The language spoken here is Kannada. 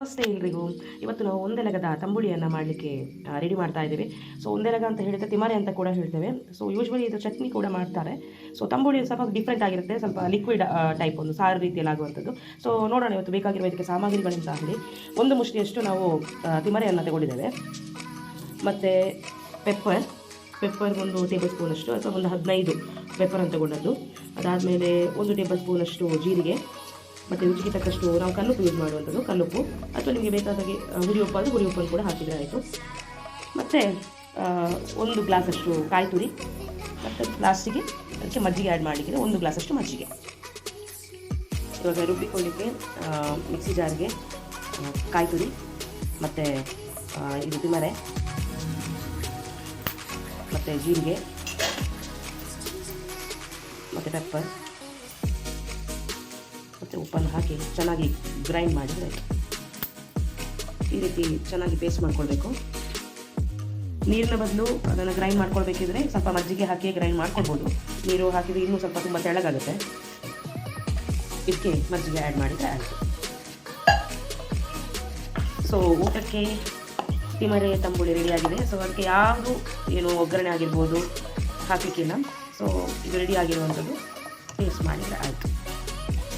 ನಮಸ್ತೆ ಎಲ್ರಿಗೂ. ಇವತ್ತು ನಾವು ಒಂದೆಲಗದ ತಂಬುಳಿಯನ್ನು ಮಾಡಲಿಕ್ಕೆ ರೆಡಿ ಮಾಡ್ತಾ ಇದ್ದೇವೆ. ಸೊ ಒಂದೆಲಗ ಅಂತ ಹೇಳಿದ್ರೆ ತಿಮಾರೆ ಅಂತ ಕೂಡ ಹೇಳ್ತೇವೆ. ಸೊ ಯೂಶ್ವಲಿ ಇದು ಚಟ್ನಿ ಕೂಡ ಮಾಡ್ತಾರೆ. ಸೊ ತಂಬುಳಿ ಸ್ವಲ್ಪ ಡಿಫ್ರೆಂಟ್ ಆಗಿರುತ್ತೆ, ಸ್ವಲ್ಪ ಲಿಕ್ವಿಡ್ ಟೈಪ್, ಒಂದು ಸಾರು ರೀತಿಯಲ್ಲಿ ಆಗುವಂಥದ್ದು. ಸೊ ನೋಡೋಣ ಇವತ್ತು ಬೇಕಾಗಿರುವ ಇದಕ್ಕೆ ಸಾಮಗ್ರಿಗಳಿಂದ ಆಗಲಿ. ಒಂದು ಮುಷ್ಟಿಯಷ್ಟು ನಾವು ತಿಮರೆಯನ್ನು ತಗೊಂಡಿದ್ದೇವೆ. ಮತ್ತು ಪೆಪ್ಪರ್ ಒಂದು ಟೇಬಲ್ ಸ್ಪೂನಷ್ಟು ಅಥವಾ ಒಂದು 15 ಪೆಪ್ಪರನ್ನು ತಗೊಂಡದ್ದು. ಅದಾದಮೇಲೆ 1 ಟೇಬಲ್ ಸ್ಪೂನಷ್ಟು ಜೀರಿಗೆ, ಮತ್ತು ರುಚಿಗೆ ತಕ್ಕಷ್ಟು ನಾವು ಕಲ್ಲುಪ್ಪು ಯೂಸ್ ಮಾಡುವಂಥದ್ದು, ಕಲ್ಲುಪ್ಪು ಅಥವಾ ನಿಮಗೆ ಬೇಕಾದಾಗೆ ಹುಳಿ ಉಪ್ಪು ಆದರೆ ಹುಳಿ ಉಪ್ಪನ್ನು ಕೂಡ ಹಾಕಿದರೆ ಆಯಿತು. ಮತ್ತು 1 ಗ್ಲಾಸಷ್ಟು ಕಾಯಿ ತುರಿ, ಮತ್ತು ಲಾಸ್ಟಿಗೆ ಅದಕ್ಕೆ ಮಜ್ಜಿಗೆ ಆ್ಯಡ್ ಮಾಡಲಿಕ್ಕೆ 1 ಗ್ಲಾಸಷ್ಟು ಮಜ್ಜಿಗೆ. ಇವಾಗ ರುಬ್ಬಿಕೊಳ್ಳಿಕ್ಕೆ ಮಿಕ್ಸಿ ಜಾರ್ಗೆ ಕಾಯಿ ತುರಿ ಮತ್ತು ಇದು ತಿಮರೆ ಮತ್ತು ಜೀರಿಗೆ ಮತ್ತು ಪೆಪ್ಪರ್ ಮತ್ತು ಉಪ್ಪನ್ನು ಹಾಕಿ ಚೆನ್ನಾಗಿ ಗ್ರೈಂಡ್ ಮಾಡಿದರೆ ಈ ರೀತಿ ಚೆನ್ನಾಗಿ ಪೇಸ್ಟ್ ಮಾಡ್ಕೊಳ್ಬೇಕು. ನೀರಿನ ಬದಲು ಅದನ್ನು ಗ್ರೈಂಡ್ ಮಾಡ್ಕೊಳ್ಬೇಕಿದ್ರೆ ಸ್ವಲ್ಪ ಮಜ್ಜಿಗೆ ಹಾಕಿ ಗ್ರೈಂಡ್ ಮಾಡ್ಕೊಳ್ಬೋದು. ನೀರು ಹಾಕಿದರೆ ಇನ್ನೂ ಸ್ವಲ್ಪ ತುಂಬ ತೆಳ್ಳಗಾಗುತ್ತೆ. ಇದಕ್ಕೆ ಮಜ್ಜಿಗೆ ಆ್ಯಡ್ ಮಾಡಿದರೆ ಆಯಿತು. ಸೊ ಊಟಕ್ಕೆ ತಿಮರೆ ತಂಬುಳಿ ರೆಡಿಯಾಗಿದೆ. ಸೊ ಅದಕ್ಕೆ ಯಾವುದು ಏನು ಒಗ್ಗರಣೆ ಆಗಿರ್ಬೋದು ಹಾಕಲಿಕ್ಕಿಲ್ಲ. ಸೊ ಇದು ರೆಡಿ ಆಗಿರುವಂಥದ್ದು ಟೇಸ್ಟ್ ಮಾಡಿದರೆ ಆಯಿತು.